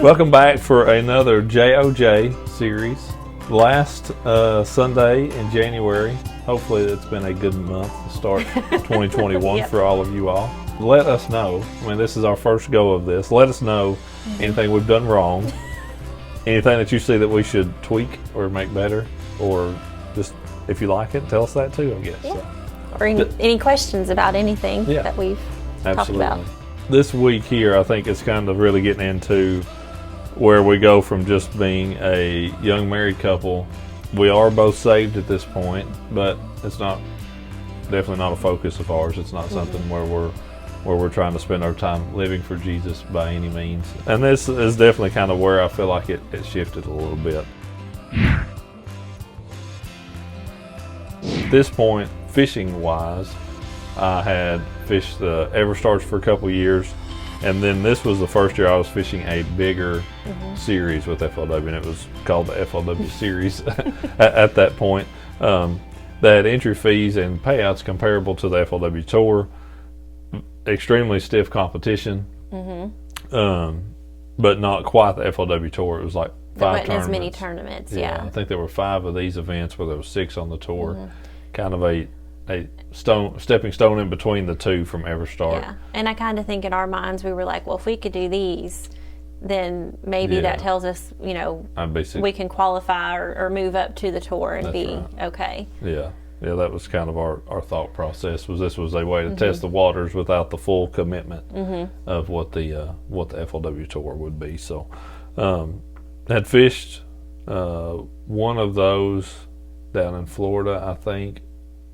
Welcome back for another JOJ series. Last Sunday in January. Hopefully it's been a good month to start 2021 Yep. for all of you all. Let us know. I mean, this is our first go of this. Let us know anything we've done wrong, anything that you see that we should tweak or make better, or just if you like it, tell us that too, I guess. Yeah. So, Or any questions about anything Yeah. that we've absolutely. talked about. This week here, I think it's kind of really getting into where we go from just being a young married couple. We are both saved at this point, but it's not definitely not a focus of ours. It's not something where we're trying to spend our time living for Jesus by any means. And this is definitely kind of where I feel like it shifted a little bit. At this point, fishing wise, I had fished the Everstarts for a couple years, and then this was the first year I was fishing a bigger series with FLW, and it was called the FLW series at that point. They had entry fees and payouts comparable to the FLW Tour. Extremely stiff competition, but not quite the FLW Tour. It was like There 5 wasn't tournaments. as many tournaments, yeah. I think there were 5 of these events where there was 6 on the tour. Kind of a stepping stone in between the 2 from Everstart. Yeah, and I kind of think in our minds we were like, well, if we could do these, then maybe that tells us, we can qualify or move up to the tour and be okay. Yeah, that was kind of our thought process. This was a way to test the waters without the full commitment of what the FLW Tour would be. So, had fished one of those down in Florida, I think.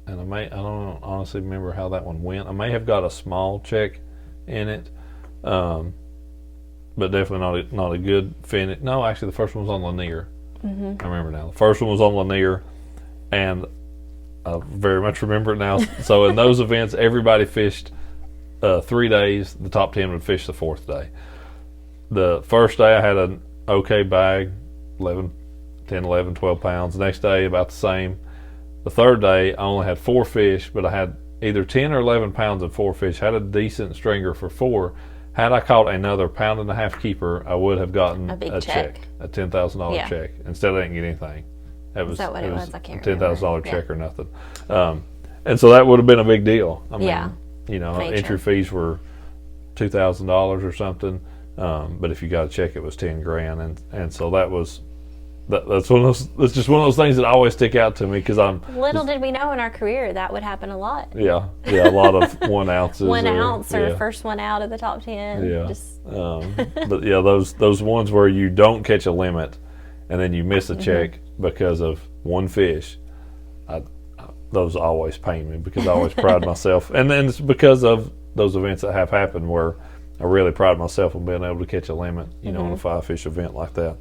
And I don't honestly remember how that one went. I may have got a small check in it, but definitely not a good finish. No, actually, the first one was on Lanier. I remember now. The first one was on Lanier, and I very much remember it now. So in those events, everybody fished 3 days. The top 10 would fish the 4th day. The first day, I had an okay bag, 10, 11, 12 pounds. The next day, about the same. The 3rd day, I only had 4 fish, but I had either 10 or 11 pounds of 4 fish. Had a decent stringer for 4. Had I caught another 1.5 pound keeper, I would have gotten a check, a $10,000 check. Instead, I didn't get anything. Is that what it was? I can't remember. $10,000 check or nothing. And so that would have been a big deal. I mean, Major. Entry fees were $2,000 or something, but if you got a check, it was $10,000, and so that was. That's just one of those things that always stick out to me because Little did we know in our career that would happen a lot. Yeah, a lot of 1 ounces. 1 ounce or first one out of the top 10. Yeah, but yeah, those ones where you don't catch a limit and then you miss a check because of one fish, those always pain me because I always pride myself, and then it's because of those events that have happened where I really pride myself on being able to catch a limit, on a 5-fish event like that.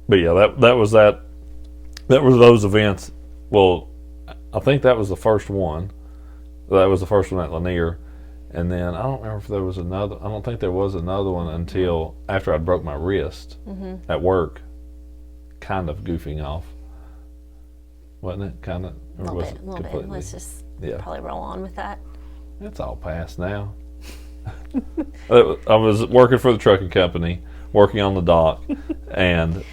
But yeah, that was those events. Well, I think that was the first one. That was the first one at Lanier, and then I don't remember if there was another. I don't think there was another one until after I broke my wrist at work, kind of goofing off, wasn't it? Kind of, A little bit. Let's just probably roll on with that. It's all past now. I was working for the trucking company, working on the dock, and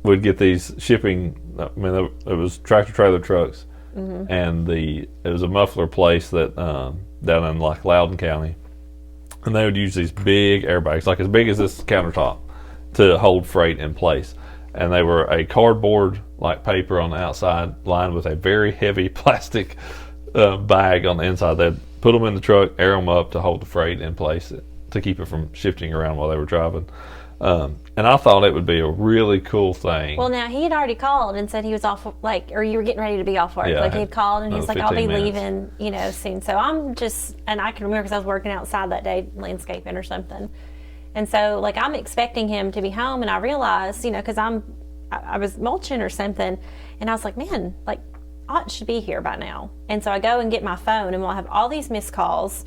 we'd get these shipping. I mean, it was tractor trailer trucks, and it was a muffler place that down in like Loudoun County, and they would use these big airbags, like as big as this countertop, to hold freight in place. And they were a cardboard like paper on the outside, lined with a very heavy plastic bag on the inside. They'd put them in the truck, air them up to hold the freight in place to keep it from shifting around while they were driving. And I thought it would be a really cool thing. Well, now he had already called and said he was off, or you were getting ready to be off work. Yeah, he had called and he was like, I'll be 15 leaving, soon. So I'm just, and I can remember because I was working outside that day, landscaping or something. And so, I'm expecting him to be home, and I realized, because I was mulching or something, and I was like, man, Ott should be here by now. And so I go and get my phone, and we'll have all these missed calls,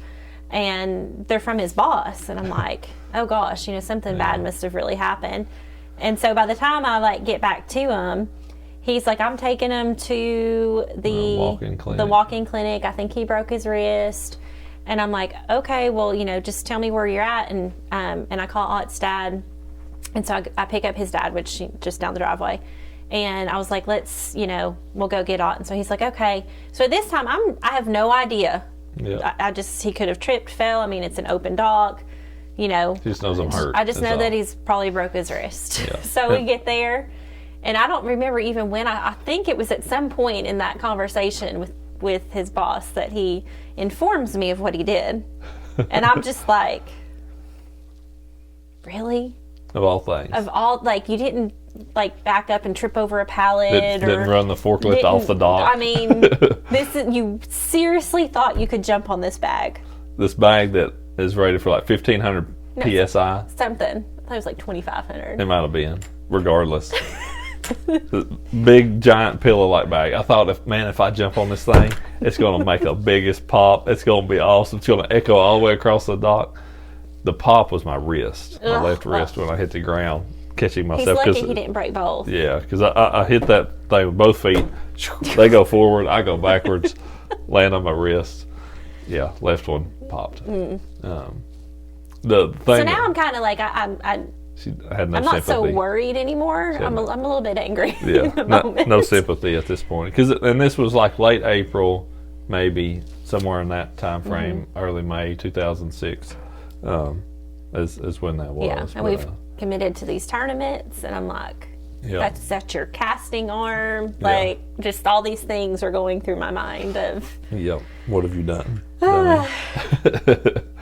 and they're from his boss, and I'm like, oh gosh, something bad must have really happened. And so by the time I get back to him, he's like, I'm taking him to the walk-in clinic. I think he broke his wrist. And I'm like, okay, well, just tell me where you're at. And I call Ott's dad, And so I pick up his dad, which just down the driveway. And I was like, let's, we'll go get Ott. And so he's like, okay. So at this time, I have no idea. Yeah. He could have tripped, fell. I mean, it's an open dock, He just knows I'm hurt. I just know that he's probably broke his wrist. Yeah. So we get there, and I don't remember even when. I think it was at some point in that conversation with his boss that he informs me of what he did. And I'm just like, really? Of all things. Of all, like, you didn't, like, back up and trip over a pallet didn't run the forklift off the dock. I mean, you seriously thought you could jump on this bag. This bag that is rated for like 1,500 PSI. Something. I thought it was like 2,500. It might have been. Regardless. Big, giant pillow-like bag. I thought, if I jump on this thing, it's going to make a biggest pop. It's going to be awesome. It's going to echo all the way across the dock. The pop was my wrist, my left wrist, when I hit the ground, catching myself. He's lucky he didn't break both. Yeah, because I hit that thing with both feet. They go forward, I go backwards, land on my wrist. Yeah, left one popped. The thing. So now I'm kind of like I'm not so worried anymore. I'm a little bit angry. Yeah, no sympathy at this point. And this was like late April, maybe somewhere in that time frame, early May 2006. Is when that was. Yeah, and we've committed to these tournaments, and I'm like, that's your casting arm. Like, just all these things are going through my mind of. Yep. What have you done? So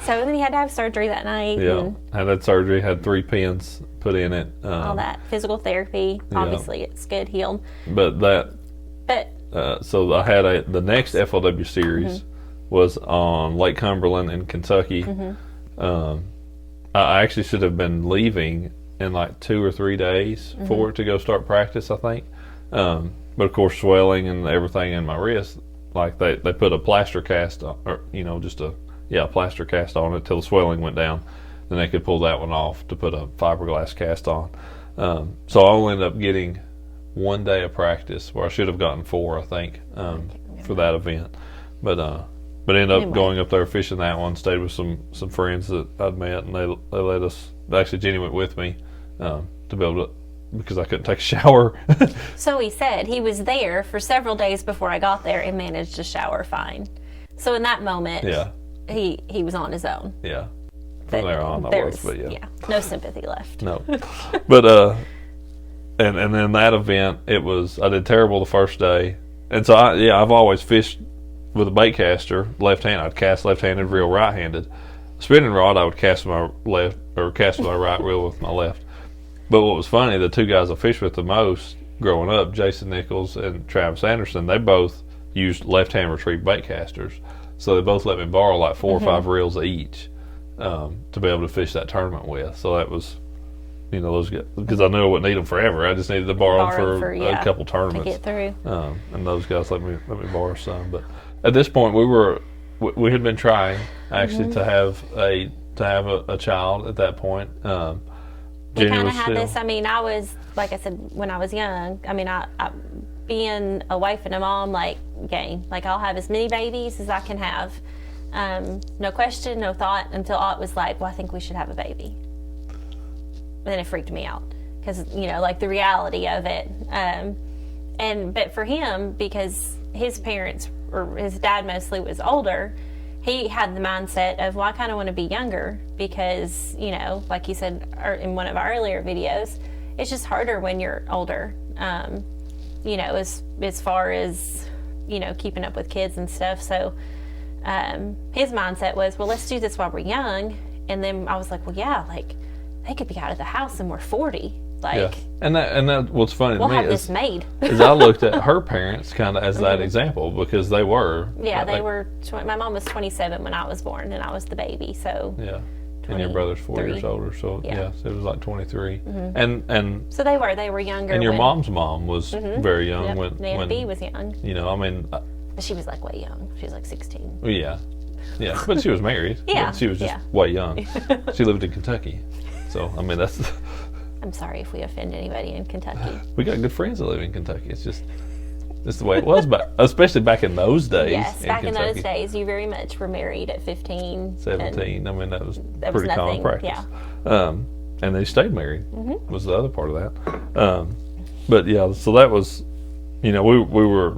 then he had to have surgery that night. Yeah, had that surgery, had 3 pins put in it. All that physical therapy. Obviously, it's good, healed. So I had the next FLW series was on Lake Cumberland in Kentucky. I actually should have been leaving in like 2 or 3 days for it to go start practice, I think. But of course, swelling and everything in my wrist, like they put a plaster cast on, or just a plaster cast on it till the swelling went down. Then they could pull that one off to put a fiberglass cast on. So I only ended up getting 1 day of practice, where I should have gotten 4, I think, for that event. But ended up going up there fishing that one. Stayed with some friends that I'd met, and they let us. Actually, Jennie went with me to be able to, because I couldn't take a shower. So he said he was there for several days before I got there and managed to shower fine. So in that moment, he was on his own. Yeah, from there on I was, but no sympathy left. No, but and then that event, I did terrible the first day, and so I've always fished with a bait caster, left-handed. I'd cast left-handed reel, right-handed. Spinning rod, I would cast my left, or cast my right reel with my left. But what was funny, the 2 guys I fished with the most growing up, Jason Nichols and Travis Anderson, they both used left-hand retrieve bait casters. So they both let me borrow like 4 or 5 reels each to be able to fish that tournament with. So that was, those guys, because I knew I wouldn't need them forever. I just needed to borrow them for a couple tournaments to get through. And those guys let me borrow some. But at this point, we had been trying actually to have a child at that point. We kind of had this. I mean, I was, like I said, when I was young. I mean, I being a wife and a mom, like, game. Like, I'll have as many babies as I can have. No question, no thought, until Ott was like, well, I think we should have a baby. And then it freaked me out because, like the reality of it. But for him, because his parents, or his dad mostly, was older, he had the mindset of, well, I kind of want to be younger because, like you said in one of our earlier videos, it's just harder when you're older, as far as, keeping up with kids and stuff. So his mindset was, well, let's do this while we're young. And then I was like, well, yeah, like they could be out of the house and we're 40. Like, and that what's funny to me have this made. is I looked at her parents kind of as that example, because they were. Yeah, they were. My mom was 27 when I was born, and I was the baby. So yeah, and your brother's 4 years older, so so it was like 23, and so they were younger. And your mom's mom was very young when Nana B was young. I mean, she was like way young. She was like 16. Yeah, but she was married. Yeah, she was just way young. She lived in Kentucky, so I mean that's. I'm sorry if we offend anybody in Kentucky. We got good friends that live in Kentucky. It's just the way it was, but especially back in those days. Yes, back in those days, you very much were married at 15, 17. I mean, that was pretty common practice. Yeah. they stayed married. Was the other part of that. But yeah, so that was, we were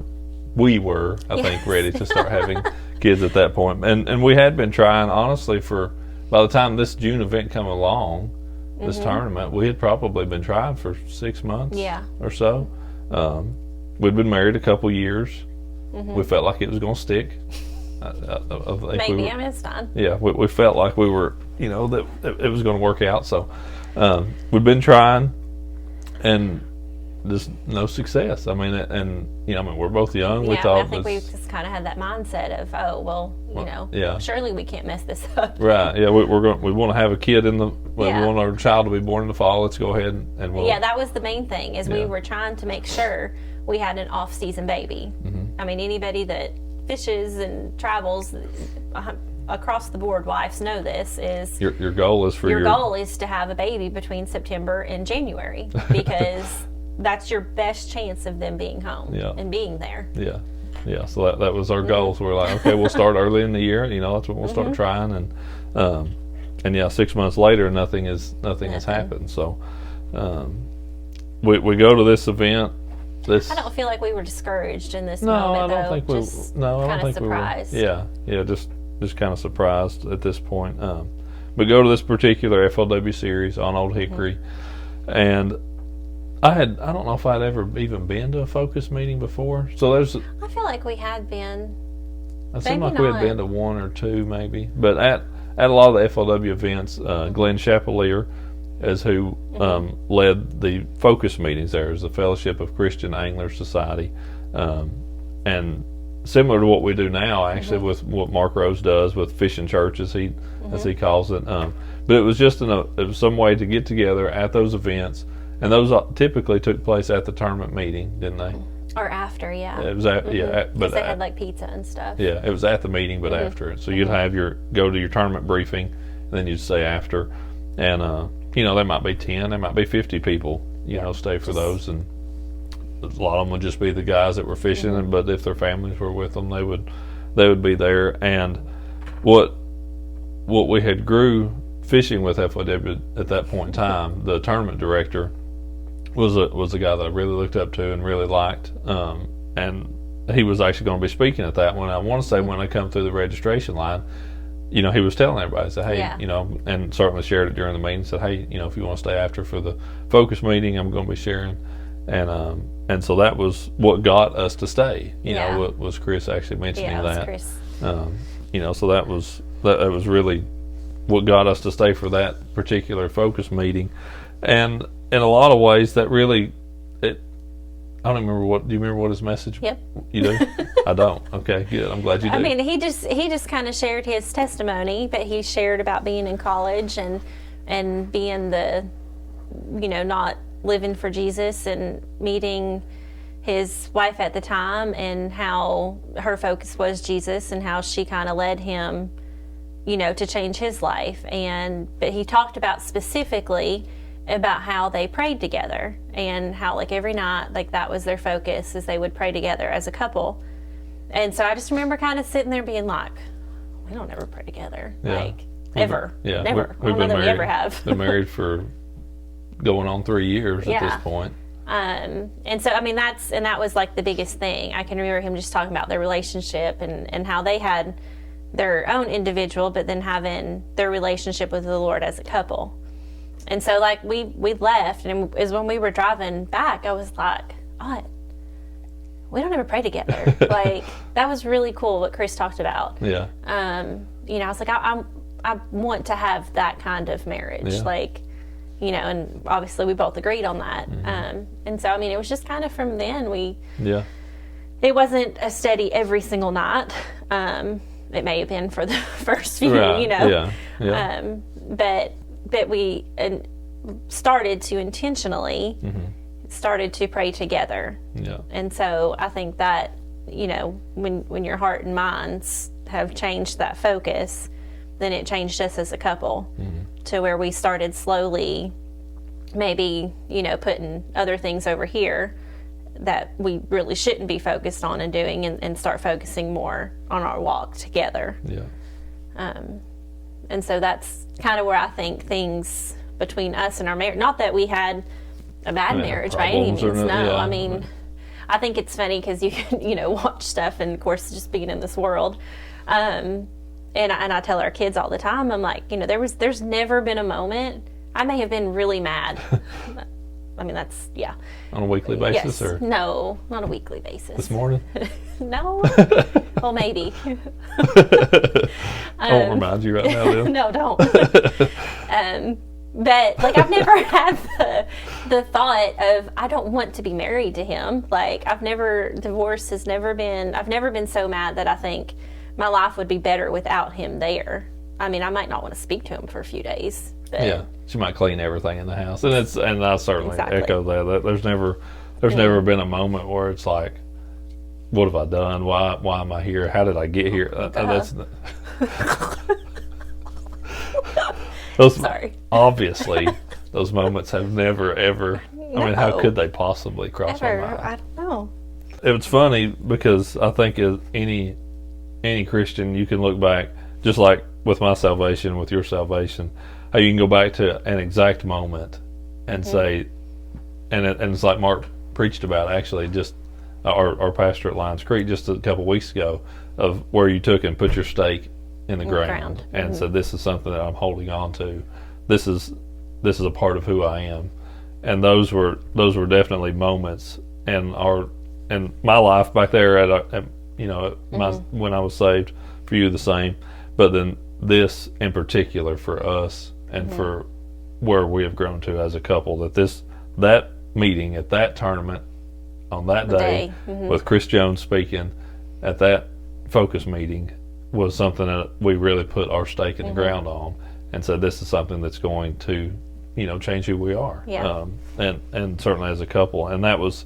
I think ready to start having kids at that point, and we had been trying honestly for, by the time this June event come along, this tournament, we had probably been trying for 6 months or so. We'd been married a couple years. We felt like it was going to stick. Maybe, it's fine. Yeah, we felt like we were, that it was going to work out. So we'd been trying, and just no success. I mean, we're both young. Yeah, we thought I think we just kind of had that mindset of, surely we can't mess this up. Right. Yeah, we want to have a kid we want our child to be born in the fall. Let's go ahead and we'll. Yeah, that was the main thing, is we were trying to make sure we had an off-season baby. I mean, anybody that fishes and travels across the board, wives know this, is your goal is for your goal is to have a baby between September and January, because that's your best chance of them being home and being there. Yeah. So that was our goal. So we're like, okay, we'll start early in the year. That's when we'll start trying, and 6 months later, nothing has happened. So we go to this event. I don't feel like we were discouraged in this I moment. don't think we were. No, I don't think surprised. We were. Yeah, just kind of surprised at this point. We go to this particular FLW series on Old Hickory, and I don't know if I'd ever even been to a Focus meeting before. So I feel like we had been. It seemed like we had been to one or two maybe, but at a lot of the FLW events, Glenn Chapelier is who led the Focus meetings there, as the Fellowship of Christian Angler Society, and similar to what we do now, actually, with what Mark Rose does with Fishing Church, as he calls it. But it was just it was some way to get together at those events, and those typically took place at the tournament meeting, didn't they? Or after, yeah. It was but they had like pizza and stuff. Yeah, it was at the meeting, but after it. So you'd have go to your tournament briefing, and then you'd say after, and there might be 10, there might be 50 people, stay for those, and a lot of them would just be the guys that were fishing, but if their families were with them, they would be there. And what we had grew fishing with FLW at that point in time, the tournament director was a guy that I really looked up to and really liked, and he was actually going to be speaking at that one. I want to say when I come through the registration line, he was telling everybody, said, hey, and certainly shared it during the meeting, said, hey, if you want to stay after for the Focus meeting, I'm going to be sharing. And so that was what got us to stay, was Chris actually mentioning that. Chris. So that was really what got us to stay for that particular Focus meeting. And in a lot of ways, that really, I don't remember do you remember what his message? Yep. You do? I don't. Okay, good. I'm glad you do. I mean, he just kind of shared his testimony, but he shared about being in college and being the, not living for Jesus, and meeting his wife at the time, and how her focus was Jesus, and how she kind of led him, to change his life. But he talked about specifically about how they prayed together, and how like every night, like that was their focus, is they would pray together as a couple. And so I just remember kind of sitting there being like, we don't ever pray together, ever. Yeah, never. We've I don't know that we ever married, have. been married for going on 3 years at this point. And so I mean that was like the biggest thing. I can remember him just talking about their relationship, and how they had their own individual, but then having their relationship with the Lord as a couple. And so like we left, and it was when we were driving back, I was like, oh, we don't ever pray together. Like that was really cool what Chris talked about. Yeah. I was like, I want to have that kind of marriage. Like, and obviously we both agreed on that. And so I mean, it was just kind of from then it wasn't a steady every single night. It may have been for the first few, but we started to intentionally started to pray together. Yeah. And so I think that, when your heart and minds have changed that focus, then it changed us as a couple to where we started slowly maybe, putting other things over here that we really shouldn't be focused on and doing, and start focusing more on our walk together. Yeah. And so that's kind of where I think things between us and our marriage. Not that we had a bad marriage by any means. Problems or No, yeah. I mean, I think it's funny because you can, watch stuff, and of course, just being in this world. And I tell our kids all the time, I'm like, there's never been a moment. I may have been really mad. I mean, that's, yeah. On a weekly basis? Yes. Or No, not a weekly basis. this morning? No. Well, maybe. I won't remind you right now, then. No, don't. But, like, I've never had the thought of, I don't want to be married to him. Like, divorce has never been, I've never been so mad that I think my life would be better without him there. I mean, I might not want to speak to him for a few days. But Yeah, she might clean everything in the house, and I certainly Exactly. echo that. There's never been a moment where it's like, what have I done? Why am I here? How did I get here? Sorry. Obviously, those moments have never ever. I mean, how No. could they possibly cross my Ever. mind? I don't know. It's funny because I think as any Christian, you can look back, just like with my salvation, with your salvation, how you can go back to an exact moment and say, and it's like Mark preached about, actually, just our pastor at Lions Creek just a couple weeks ago, of where you took and put your stake in the ground and said, this is something that I'm holding on to. This is a part of who I am. And those were definitely moments in my life back there when I was saved. For you, the same, but then this in particular for us and for where we have grown to as a couple, that meeting at that tournament on that day with Chris Jones speaking at that focus meeting was something that we really put our stake in the ground on and said, this is something that's going to change who we are. Yeah. And certainly as a couple. And that was,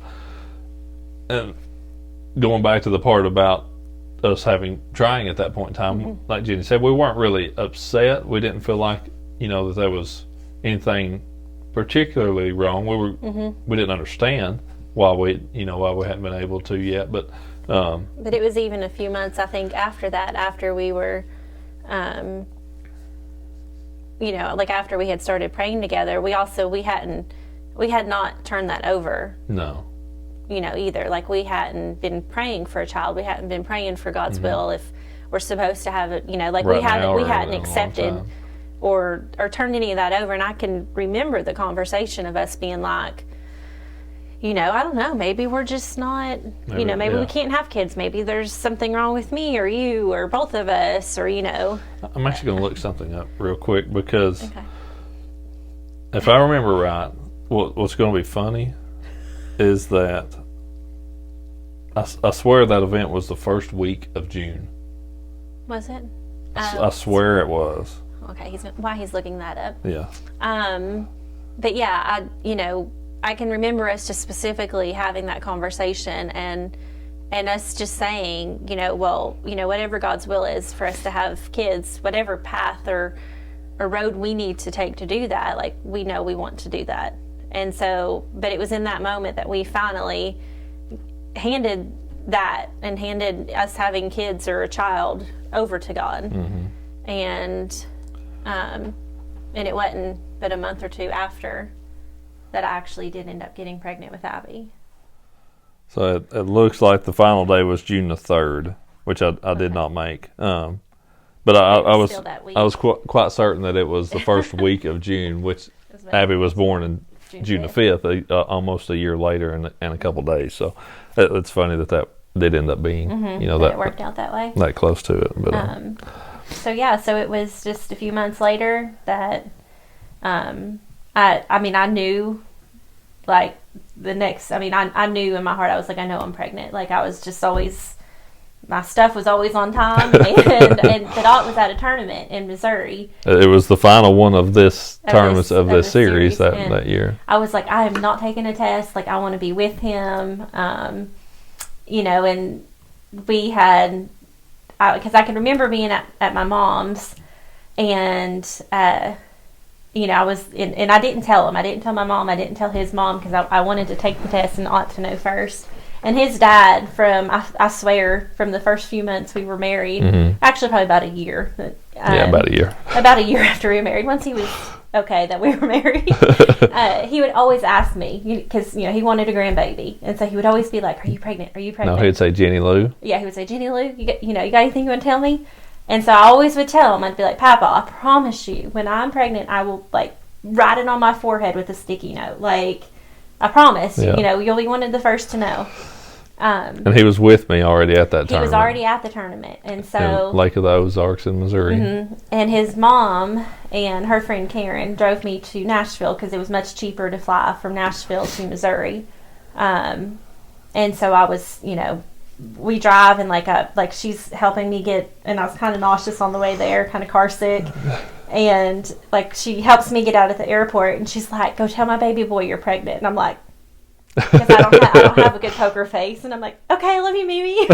and going back to the part about us trying at that point in time, like Jennie said, we weren't really upset. We didn't feel like, that there was anything particularly wrong. We didn't understand why we hadn't been able to yet, but it was even a few months, I think, after that, after we were, after we had started praying together, we had not turned that over. No. Either. Like, we hadn't been praying for a child. We hadn't been praying for God's will if we're supposed to have it, like Right we now hadn't or in a long accepted time. or turned any of that over. And I can remember the conversation of us being like, I don't know, maybe we're just not, maybe we can't have kids. Maybe there's something wrong with me or you or both of us or, I'm actually going to look something up real quick because if I remember right, what's going to be funny is that I swear that event was the first week of June. Was it? I swear it was. Okay, he's looking that up. Yeah. But yeah, I can remember us just specifically having that conversation and us just saying, whatever God's will is for us to have kids, whatever path or road we need to take to do that, like, we know we want to do that. And so, but it was in that moment that we finally handed us having kids or a child over to God. And it wasn't but a month or two after that I actually did end up getting pregnant with Abby. So it looks like the final day was June the 3rd, which I did not make. But I was quite certain that it was the first week of June, which Abby was born in June the 5th, almost a year later and a couple days. So it's funny that did end up being, that it worked out that way. That close to it. But so it was just a few months later that I knew, like, I knew in my heart, I was like, I know I'm pregnant. Like, I was just always, my stuff was always on time, and but all it was at a tournament in Missouri. It was the final one of this tournament of this series that year. I was like, I am not taking a test. Like, I want to be with him. And we had, because I can remember being at my mom's, and I was, and I didn't tell him. I didn't tell my mom. I didn't tell his mom because I wanted to take the test and ought to know first. And his dad, I swear, from the first few months we were married, actually probably about a year. About a year. About a year after we were married. Once he was okay that we were married, he would always ask me, because he wanted a grandbaby, and so he would always be like, "Are you pregnant? Are you pregnant?" No, he'd say, "Jennie Lou." Yeah, he would say, "Jennie Lou, you got anything you want to tell me?" And so I always would tell him, I'd be like, "Papa, I promise you, when I'm pregnant, I will like write it on my forehead with a sticky note. Like, I promise. Yeah. You'll be one of the first to know." And he was with me already at that tournament. He was already at the tournament, and so in Lake of the Ozarks in Missouri. Mm-hmm. And his mom and her friend Karen drove me to Nashville because it was much cheaper to fly from Nashville to Missouri. And so I was, we drive and like she's helping me get, and I was kind of nauseous on the way there, kind of car sick. And like she helps me get out at the airport, and she's like, "Go tell my baby boy you're pregnant." And I'm like, because I don't have a good poker face, and I'm like, "Okay, I love you, Mimi."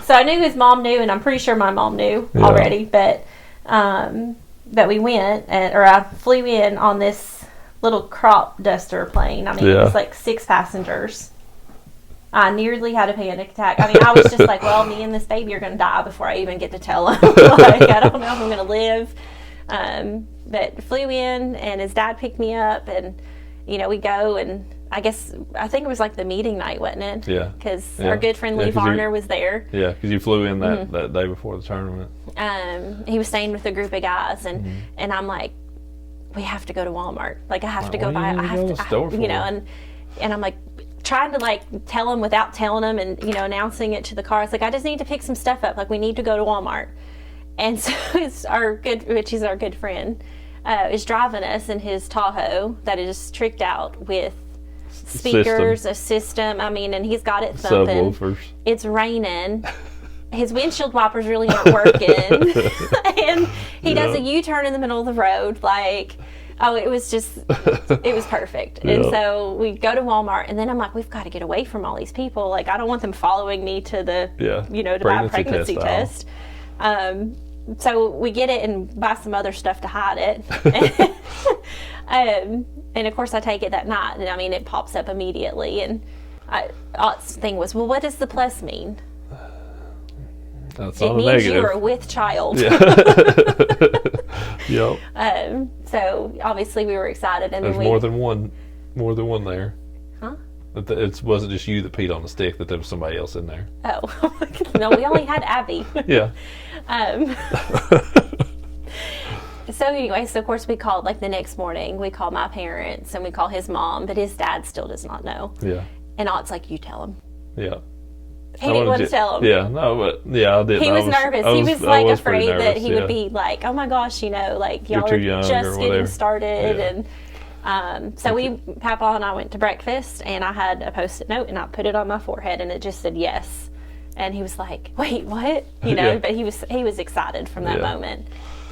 So I knew his mom knew, and I'm pretty sure my mom knew already. But that we went, or I flew in on this little crop duster plane. I mean, it was like 6 passengers. I nearly had a panic attack. I mean, I was just like, "Well, me and this baby are going to die before I even get to tell him." Like, I don't know if I'm going to live. But flew in, and his dad picked me up, and we go, and I think it was like the meeting night, wasn't it? Yeah. Because our good friend Lee Varner was there. Yeah, because you flew in that day before the tournament. He was staying with a group of guys, and I'm like, "We have to go to Walmart. Like, I have to go buy. And I'm like trying to like tell him without telling him, and announcing it to the car. It's like, I just need to pick some stuff up. Like, we need to go to Walmart. And so it's which is our good friend, is driving us in his Tahoe that is tricked out with speakers, a system. I mean, and he's got it thumping. Subwoofers. It's raining. His windshield wipers really aren't working. And he does a U-turn in the middle of the road. Like, it was perfect. And so we go to Walmart, and then I'm like, we've got to get away from all these people. Like, I don't want them following me to the, to buy a pregnancy test. So we get it and buy some other stuff to hide it. And of course I take it that night, and I mean, it pops up immediately. And Ott's thing was, well, what does the plus mean? That's it means negative. You are with child. Yep. So obviously we were excited, and there's then more than one there. Huh? It wasn't just you that peed on the stick; that there was somebody else in there. Oh no, we only had Abby. Yeah. So anyway, of course we called like the next morning. We called my parents and we call his mom, but his dad still does not know. Yeah. And Ott's like, "You tell him." Yeah. He didn't want to tell him. Yeah, no, but I didn't. He was nervous. He was like afraid that he would be like, "Oh my gosh, like y'all are just getting started." And so Papa and I went to breakfast, and I had a Post-it note, and I put it on my forehead, and it just said yes. And he was like, "Wait, what?" But he was excited from that moment.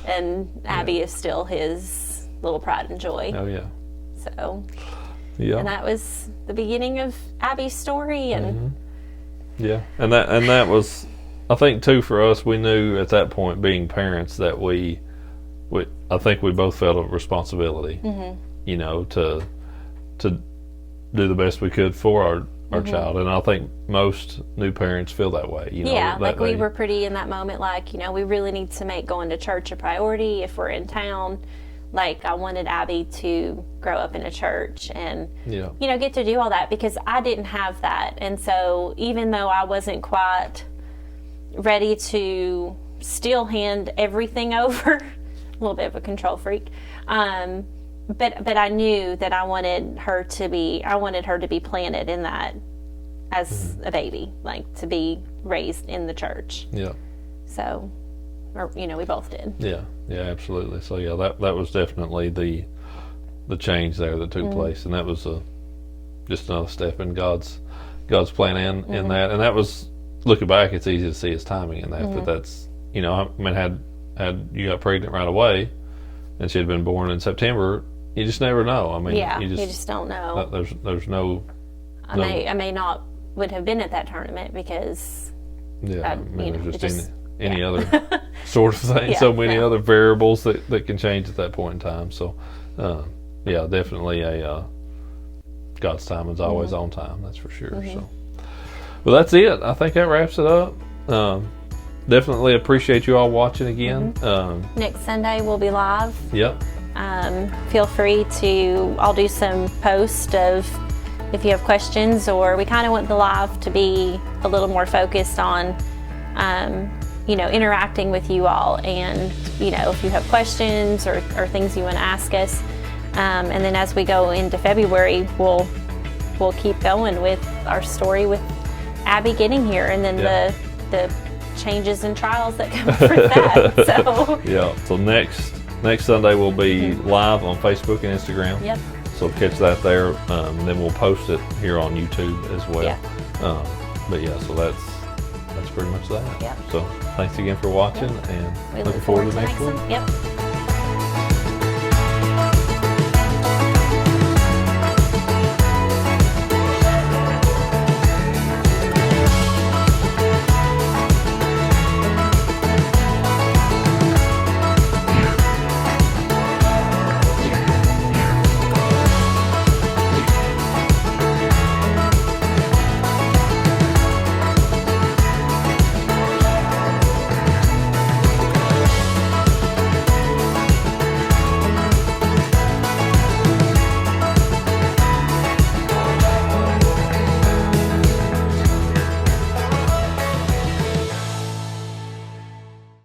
And Abby is still his little pride and joy. Oh yeah. So. Yeah. And that was the beginning of Abby's story, and. Yeah, and that was, I think too, for us, we knew at that point, being parents, that I think we both felt a responsibility, to do the best we could for our child, and I think most new parents feel that way. We were pretty in that moment, like, we really need to make going to church a priority if we're in town. Like, I wanted Abby to grow up in a church and, get to do all that, because I didn't have that. And so even though I wasn't quite ready to still hand everything over, a little bit of a control freak, but I knew that I wanted her to be planted in that as a baby, like to be raised in the church. Yeah. So, we both did. Yeah. Yeah, absolutely. So that was definitely the change there that took place, and that was just another step in God's plan in that. And that was, looking back, it's easy to see His timing in that. That's I mean, had you got pregnant right away, and she had been born in September, you just never know. I mean, you just don't know. There's no. I may not would have been at that tournament because. Yeah, there's just any other sort of thing. So many other variables that can change at that point in time. So, definitely God's time is always on time. That's for sure. So, well, that's it. I think that wraps it up. Definitely appreciate you all watching again. Next Sunday we'll be live. Yep. feel free to, I'll do some posts of if you have questions, or we kind of want the live to be a little more focused on, interacting with you all, and, if you have questions or things you want to ask us. And then as we go into February, we'll keep going with our story with Abby getting here, and then the changes and trials that come with that. So So next Sunday we'll be live on Facebook and Instagram. Yep. So catch that there, and then we'll post it here on YouTube as well. Yeah. So that's pretty much that. Yep. So thanks again for watching, and we looking forward to the next one. Yep.